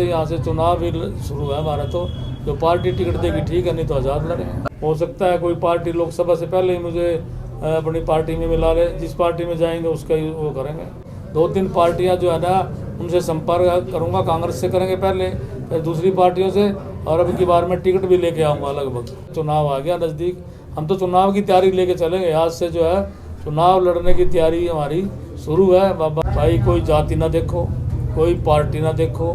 यहाँ से चुनाव भी शुरू है हमारा, तो जो पार्टी टिकट देगी ठीक है, नहीं तो आज़ाद लड़ेंगे। हो सकता है कोई पार्टी लोकसभा से पहले ही मुझे अपनी पार्टी में मिला ले, जिस पार्टी में जाएंगे उसका ही वो करेंगे। 2-3 पार्टियां जो है ना उनसे संपर्क करूंगा, कांग्रेस से करेंगे पहले, फिर दूसरी पार्टियों से, और अब की बार मैं टिकट भी लेके आऊँगा। लगभग चुनाव आ गया नज़दीक, हम तो चुनाव की तैयारी लेके चलेंगे। आज से जो है चुनाव लड़ने की तैयारी हमारी शुरू है। बाबा भाई, कोई जाति ना देखो, कोई पार्टी ना देखो,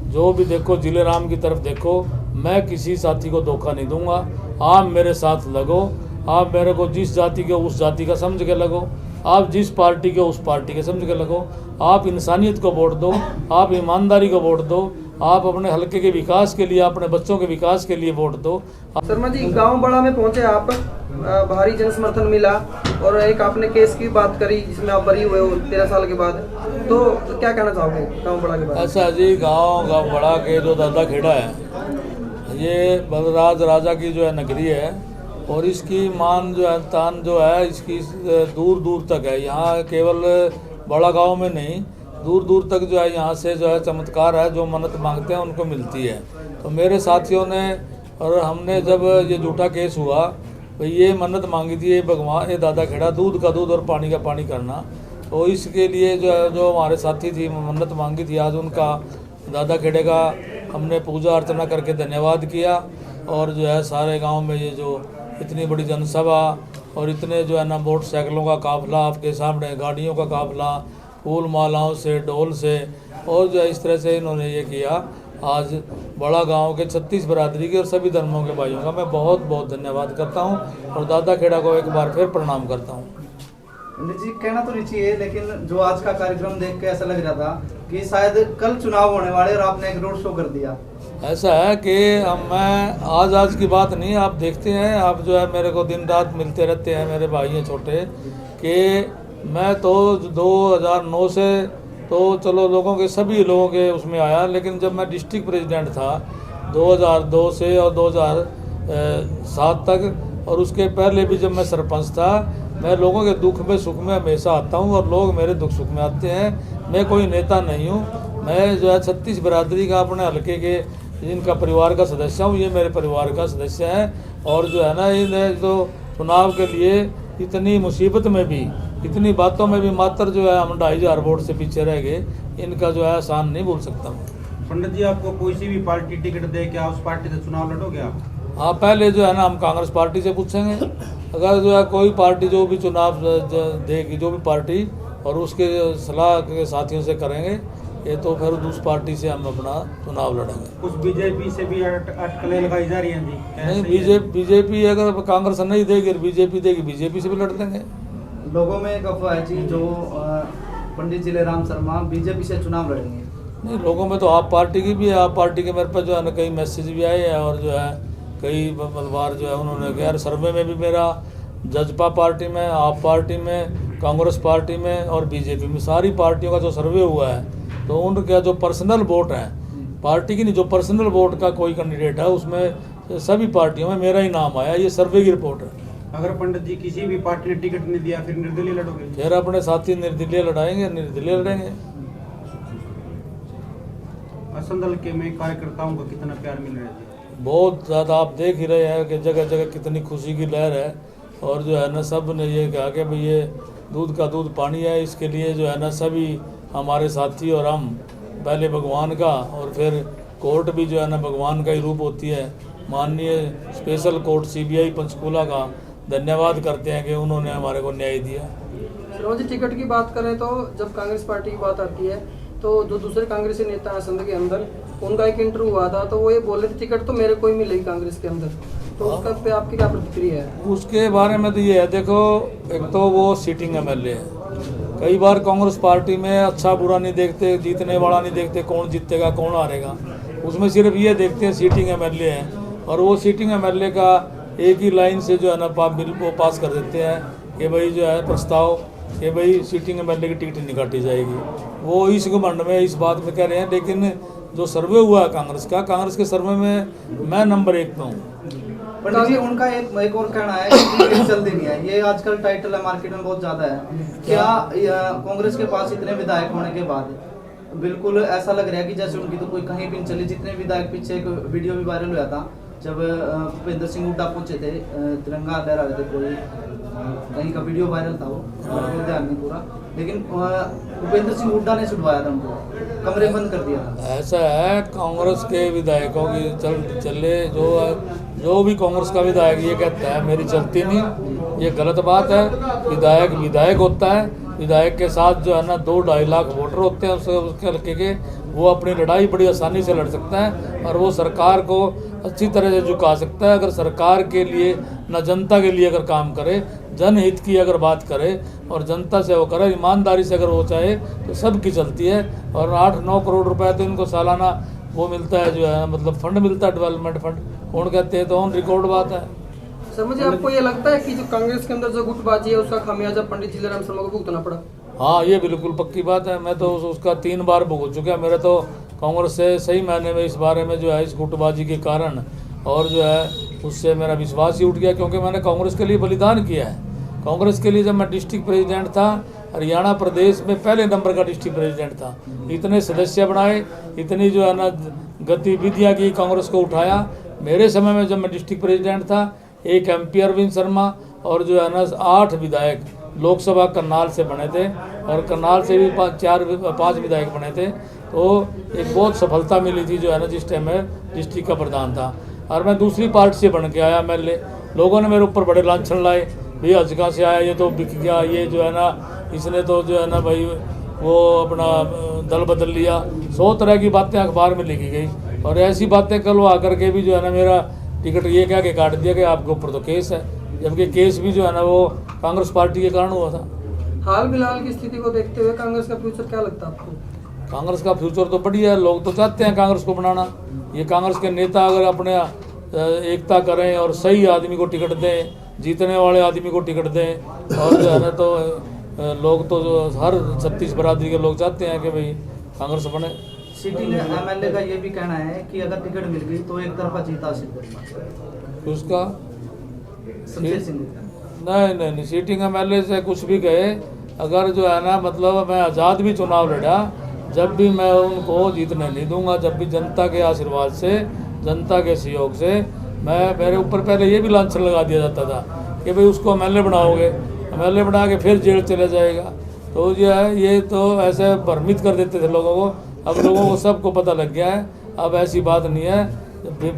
जो भी देखो जिले राम की तरफ देखो। मैं किसी साथी को धोखा नहीं दूंगा। आप मेरे साथ लगो, आप मेरे को जिस जाति के उस जाति का समझ के लगो, आप जिस पार्टी के उस पार्टी के समझ के लगो। आप इंसानियत को वोट दो, आप ईमानदारी को वोट दो, आप अपने हलके के विकास के लिए, अपने बच्चों के विकास के लिए वोट दो। शर्मा जी, गांव बड़ा में पहुंचे आप, भारी जन समर्थन मिला, और एक आपने केस की बात करी जिसमें आप बरी हुए हो 13 साल के बाद, तो क्या कहना चाहोगे गांव बड़ा के बाद? ऐसा जी, गांव बड़ा के जो दादा खेड़ा है, ये बलराज राजा की जो है नगरी है, और इसकी मान जो है, तान जो है इसकी दूर दूर तक है। यहाँ केवल बड़ा गांव में नहीं, दूर दूर तक जो है यहाँ से जो है चमत्कार है, जो मन्नत मांगते हैं उनको मिलती है। तो मेरे साथियों ने और हमने जब ये झूठा केस हुआ, भाई ये मन्नत मांगी थी, ये भगवान, ये दादा खेड़ा दूध का दूध और पानी का पानी करना, तो इसके लिए जो है, जो हमारे साथी थी मन्नत मांगी थी, आज उनका दादा खेड़े का हमने पूजा अर्चना करके धन्यवाद किया। और जो है सारे गांव में ये जो इतनी बड़ी जनसभा और इतने जो है ना मोटरसाइकिलों का काफिला, आपके सामने गाड़ियों का काफिला, फूल मालाओं से, ढोल से, और जो है इस तरह से इन्होंने ये किया। आज बड़ा गांव के 36 बरादरी के और सभी धर्मों के भाइयों का मैं बहुत बहुत धन्यवाद करता हूं, और दादा खेड़ा को एक बार फिर प्रणाम करता हूं। जी, कहना तो नहीं चाहिए, लेकिन जो आज का कार्यक्रम देख के ऐसा लग रहा था कि शायद कल चुनाव होने वाले, और आपने एक रोड शो कर दिया। ऐसा है कि मैं आज की बात नहीं, आप देखते हैं, आप जो है मेरे को दिन रात मिलते रहते हैं, मेरे भाई हैं छोटे, कि मैं तो 2009 से तो चलो लोगों के, सभी लोगों के उसमें आया, लेकिन जब मैं डिस्ट्रिक्ट प्रेसिडेंट था 2002 से और 2007 तक, और उसके पहले भी जब मैं सरपंच था, मैं लोगों के दुख में सुख में हमेशा आता हूं, और लोग मेरे दुख सुख में आते हैं। मैं कोई नेता नहीं हूं, मैं जो है 36 बरादरी का अपने हल्के के जिनका परिवार का सदस्य हूं, ये मेरे परिवार का सदस्य है। और जो है ना, इन तो चुनाव के लिए इतनी मुसीबत में भी, इतनी बातों में भी मात्र जो है हम 2500 वोट से पीछे रह गए, इनका जो है आसान नहीं बोल सकता हूँ। पंडित जी, आपको कोई सी भी पार्टी टिकट दे, क्या उस पार्टी से चुनाव लड़ोगे आप? हाँ, पहले जो है ना हम कांग्रेस पार्टी से पूछेंगे, अगर जो है कोई पार्टी जो भी चुनाव देगी, जो भी पार्टी, और उसके सलाह के साथियों से करेंगे ये, तो फिर उस पार्टी से हम अपना चुनाव लड़ेंगे। कुछ बीजेपी से भी अटकलें लगाई जा रही हैं जी? नहीं, बीजेपी अगर कांग्रेस नहीं देगी, बीजेपी देगी, बीजेपी से भी लड़ देंगे। लोगों में एक अफवाह है जी, जो पंडित जिलेराम शर्मा बीजेपी से चुनाव लड़ेंगे। नहीं, लोगों में तो आप पार्टी की भी है, आप पार्टी के मेरे पास जो है ना कई मैसेज भी आए हैं, और जो है कई बार जो है उन्होंने कहा, सर्वे में भी मेरा जजपा पार्टी में, आप पार्टी में, कांग्रेस पार्टी में और बीजेपी में, सारी पार्टियों का जो सर्वे हुआ है, तो उनका जो पर्सनल वोट है, पार्टी की नहीं, जो पर्सनल वोट का कोई कैंडिडेट है, उसमें सभी पार्टियों में मेरा ही नाम आया। ये सर्वे की रिपोर्ट है। अगर पंडित जी किसी भी पार्टी ने टिकट नहीं दिया, फिर निर्दलीय लड़ोगे? फिर अपने साथी निर्दलीय लड़ाएंगे, निर्दलीय लड़ेंगे। असंदल के में कार्यकर्ताओं को कितना प्यार मिल रहा है? बहुत ज़्यादा, आप देख ही रहे हैं कि जगह जगह कितनी खुशी की लहर है। और जो है ना, सब ने ये कहा कि भाई ये दूध का दूध पानी है, इसके लिए जो है ना सभी हमारे साथी और हम, पहले भगवान का, और फिर कोर्ट भी जो है ना भगवान का ही रूप होती है, माननीय स्पेशल कोर्ट CBI पंचकूला का धन्यवाद करते हैं कि उन्होंने हमारे को न्याय दिया। रोज टिकट की बात करें तो जब कांग्रेस पार्टी की बात आती है, तो जो दूसरे कांग्रेसी नेता हैं संघ के अंदर, उनका एक इंटरव्यू हुआ था, तो वो ये बोले थे टिकट तो मेरे को ही मिलेगी कांग्रेस के अंदर, तो उसका पे आपकी क्या प्रतिक्रिया है? उसके बारे में तो ये है, देखो, एक तो वो सीटिंग MLA है। कई बार कांग्रेस पार्टी में अच्छा बुरा नहीं देखते, जीतने वाला नहीं देखते, कौन जीतेगा कौन हारेगा, उसमें सिर्फ ये देखते हैं सीटिंग MLA है। और वो सीटिंग MLA का एक ही लाइन से जो है ना बिल वो पास कर देते हैं कि भाई जो है प्रस्ताव कि भाई सीटिंग MLA की टिकट नहीं काटी जाएगी। वो इस घमंड में इस बात में कह रहे हैं, लेकिन जो सर्वे हुआ है कांग्रेस का, कांग्रेस के सर्वे में मैं नंबर 1 पे हूँ। पंडित जी, उनका एक और कहना है कि जल्दी नहीं है, ये आजकल टाइटल है मार्केट में बहुत ज्यादा है, क्या कांग्रेस के पास इतने विधायक होने के बाद बिल्कुल ऐसा लग रहा है कि जैसे उनकी तो कोई कहीं भी नहीं चली। जितने विधायक, पीछे एक वीडियो भी वायरल हुआ था जब भूपेंद्र सिंह हुड्डा पहुंचे थे, तिरंगा लहरा रहे थे, कोई कहीं का वीडियो वायरल था, वो मेरे को ध्यान नहीं पूरा, लेकिन भूपेंद्र सिंह हुड्डा ने छुड़वाया था उनको, कमरे बंद कर दिया था। ऐसा है, कांग्रेस के विधायकों की चले जो भी कांग्रेस का विधायक ये कहता है मेरी चलती नहीं, ये गलत बात है। विधायक विधायक होता है, विधायक के साथ जो है ना 2-2.5 लाख वोटर होते हैं उसके हल्के के, वो अपनी लड़ाई बड़ी आसानी से लड़ सकता है और वो सरकार को अच्छी तरह से झुका सकता है। अगर सरकार के लिए न जनता के लिए अगर काम करे, जनहित की अगर बात करे और जनता से वो करे, ईमानदारी से अगर वो चाहे तो सबकी चलती है। और 8-9 करोड़ रुपए तो इनको सालाना वो मिलता है, जो है मतलब फंड मिलता है, डेवलपमेंट फंड कौन कहते हैं, तो ऑन रिकॉर्ड बात है। सर मुझे आपको ये लगता है कि जो कांग्रेस के अंदर जो गुटबाजी है उसका खामियाजा पंडित जीलाराम शर्मा को भुगतना पड़ा? हाँ, ये बिल्कुल पक्की बात है। मैं तो उसका 3 बार भुगत चुका। मेरा तो कांग्रेस से सही मायने में इस बारे में जो है इस गुटबाजी के कारण और जो है उससे मेरा विश्वास ही उठ गया, क्योंकि मैंने कांग्रेस के लिए बलिदान किया है। कांग्रेस के लिए जब मैं डिस्ट्रिक्ट प्रेसिडेंट था, हरियाणा प्रदेश में पहले नंबर का डिस्ट्रिक्ट प्रेसिडेंट था, इतने सदस्य बनाए, इतनी जो है ना गतिविधियाँ की, कांग्रेस को उठाया। मेरे समय में जब मैं डिस्ट्रिक्ट प्रेसिडेंट था, एक MP अरविंद शर्मा और जो है ना 8 विधायक लोकसभा करनाल से बने थे और करनाल से भी 5 विधायक बने थे। तो एक बहुत सफलता मिली थी जो है ना जिस टाइम मैं डिस्ट्रिक्ट का प्रधान था। और मैं दूसरी पार्टी से बन के आया MLA, लोगों ने मेरे ऊपर बड़े लांछन लाए, भैया हजका से आया, ये तो बिक गया, ये जो है ना इसने तो जो है ना भाई वो अपना दल बदल लिया। 100 तरह की बातें अखबार में लिखी गई और ऐसी बातें कलवा करके भी जो है ना मेरा टिकट ये कह के काट दिया कि आपके ऊपर तो केस है, जबकि केस भी जो है ना वो कांग्रेस पार्टी के कारण हुआ था। हाल फिलहाल की स्थिति को देखते हुए कांग्रेस का फ्यूचर क्या लगता है आपको? कांग्रेस का फ्यूचर तो बढ़िया है, लोग तो चाहते हैं कांग्रेस को बनाना। ये कांग्रेस के नेता अगर अपने एकता करें और सही आदमी को टिकट दें, जीतने वाले आदमी को टिकट दें, और जो है ना तो लोग तो जो हर 36 बरादरी के लोग चाहते हैं कि भाई कांग्रेस बने। सिटिंग MLA का ये भी कहना है कि अगर टिकट मिल गई तो एक तरफा जीत हासिल करेंगे। उसका शमशेर सिंह नहीं, सीटिंग MLA से कुछ भी कहे, अगर जो है ना मतलब मैं आज़ाद भी चुनाव लड़ा, जब भी मैं उनको जीतने नहीं दूंगा। जब भी जनता के आशीर्वाद से, जनता के सहयोग से, मेरे ऊपर पहले ये भी लांछन लगा दिया जाता था कि भाई उसको MLA बनाओगे, MLA बना के फिर जेल चले जाएगा। तो जो है ये तो ऐसे भ्रमित कर देते थे लोगों को। अब लोगों को सबको पता लग गया है, अब ऐसी बात नहीं है।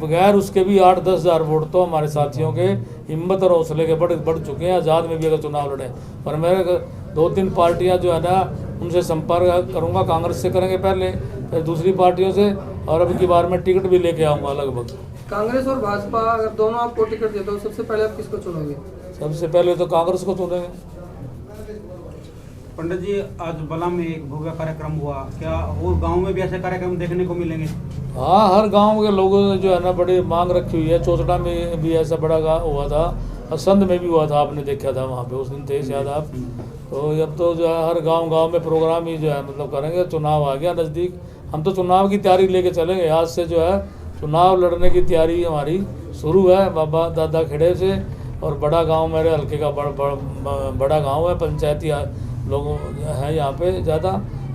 बगैर उसके भी 8-10 हज़ार वोट तो हमारे साथियों के हिम्मत और हौसले के बढ़ चुके हैं। आज़ाद में भी अगर चुनाव लड़े, पर मेरे 2-3 पार्टियां जो है ना उनसे संपर्क करूंगा, कांग्रेस से करेंगे पहले, फिर दूसरी पार्टियों से, और अब की बार मैं टिकट भी लेके आऊँगा लगभग। कांग्रेस और भाजपा अगर दोनों आपको टिकट दे तो सबसे पहले आप किसको चुनोगे? सबसे पहले तो कांग्रेस को चुनेंगे। पंडित जी, आज बला में एक भव्य कार्यक्रम हुआ, क्या और गांव में भी ऐसे कार्यक्रम देखने को मिलेंगे? हाँ, हर गांव के लोगों ने जो है ना बड़ी मांग रखी हुई है। चौचड़ा में भी ऐसा बड़ा हुआ था, असंध में भी हुआ था, आपने देखा था वहाँ पे उस दिन, थे शायद आप। तो अब तो जो है हर गांव में प्रोग्राम ही जो है मतलब करेंगे। चुनाव आ गया नज़दीक, हम तो चुनाव की तैयारी लेके चलेंगे। आज से जो है चुनाव लड़ने की तैयारी हमारी शुरू है, बाबा दादा खेड़े से। और बड़ा गाँव मेरे हल्के का बड़ा गाँव है, पंचायती लोग हैं यहाँ पे ज़्यादा।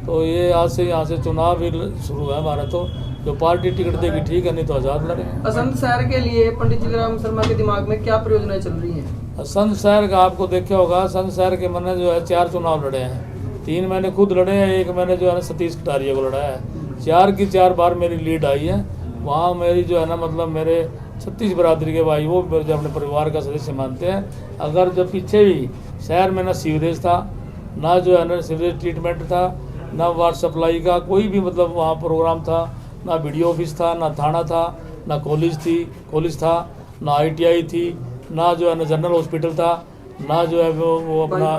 तो ये आज से यहाँ से चुनाव भी शुरू है हमारा। तो जो पार्टी टिकट देगी ठीक है, नहीं तो आज़ाद लड़ेंगे। असंध शहर के लिए पंडित जीलाराम शर्मा के दिमाग में क्या परियोजनाएं चल रही हैं? असंध शहर का आपको देखा होगा, असंध शहर के मैंने जो है 4 चुनाव लड़े हैं। 3 मैंने खुद लड़े हैं, एक मैंने जो है ना सतीश कटारिया को लड़ा है। 4 की 4 बार मेरी लीड आई है। वहाँ मेरी जो है ना मतलब मेरे 36 बरादरी के भाई, वो जो अपने परिवार का सदस्य मानते हैं। अगर जब पीछे भी शहर में ना सीवरेज था, ना जो है ना सीवरेज ट्रीटमेंट था, ना वाटर सप्लाई का कोई भी मतलब वहाँ प्रोग्राम था, ना BDO ऑफिस था, ना थाना था, ना कॉलेज था, ना ITI थी, ना जो है ना जनरल हॉस्पिटल था, ना जो है वो अपना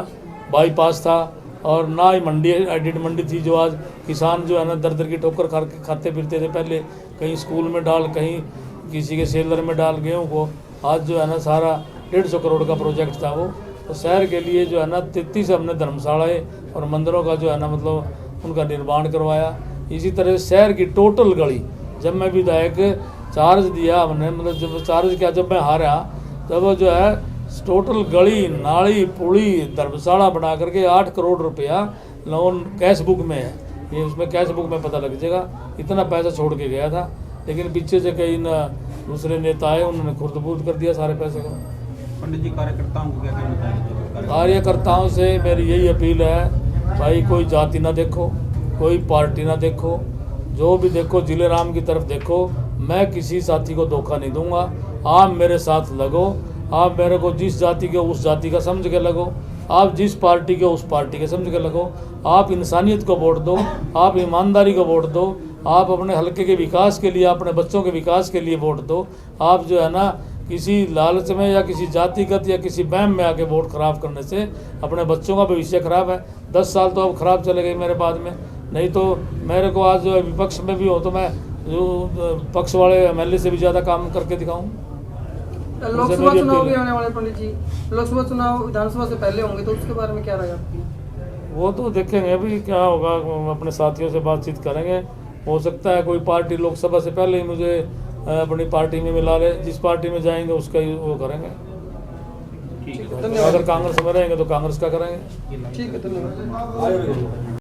बाईपास था, और ना ही मंडी, एडिट मंडी थी। जो आज किसान जो है ना दर की ठोकर खाते फिरते थे, पहले कहीं स्कूल में डाल, कहीं किसी के सेलर में डाल गेहूँ को, आज जो है ना सारा 150 करोड़ का प्रोजेक्ट था वो। तो शहर के लिए जो है ना 33 हमने धर्मशालाएँ और मंदिरों का जो है ना मतलब उनका निर्माण करवाया। इसी तरह शहर की टोटल गली, जब मैं विधायक चार्ज दिया हमने, मतलब जब चार्ज किया, जब मैं हारा, तब जो है टोटल गली, नाली, पुली, धर्मशाला बना करके 8 करोड़ रुपया लोन कैश बुक में है। ये उसमें कैश बुक में पता लग जाएगा। इतना पैसा छोड़ के गया था, लेकिन पीछे से कई न दूसरे नेता आए, उन्होंने खुर्द-बुर्द कर दिया सारे पैसे को। पंडित जी, कार्यकर्ताओं को क्या कहना चाहिए? कार्यकर्ताओं से मेरी यही अपील है, भाई कोई जाति ना देखो, कोई पार्टी ना देखो, जो भी देखो जिले राम की तरफ देखो। मैं किसी साथी को धोखा नहीं दूंगा। आप मेरे साथ लगो, आप मेरे को जिस जाति के उस जाति का समझ के लगो, आप जिस पार्टी के उस पार्टी के समझ के लगो। आप इंसानियत को वोट दो, आप ईमानदारी को वोट दो, आप अपने हलके के विकास के लिए, अपने बच्चों के विकास के लिए वोट दो। आप जो है ना किसी लालच में या किसी जातिगत या किसी वहम में आके वोट खराब करने से अपने बच्चों का भविष्य खराब है। 10 साल तो अब खराब चले गए मेरे बाद में, नहीं तो मेरे को आज जो है विपक्ष में भी हो तो मैं जो पक्ष वाले MLA से भी ज़्यादा काम करके दिखाऊं। लोकसभा चुनाव भी आने वाले पंडित जी, लोकसभा चुनाव विधानसभा से पहले होंगे, तो उसके बारे में क्या राय आपकी? वो तो देखेंगे अभी क्या होगा, अपने साथियों से बातचीत करेंगे। हो सकता है कोई पार्टी लोकसभा से पहले ही मुझे अपनी पार्टी में मिला ले, जिस पार्टी में जाएंगे उसका ही वो करेंगे। धन्यवाद। अगर कांग्रेस में रहेंगे तो कांग्रेस का करेंगे। ठीक है, धन्यवाद।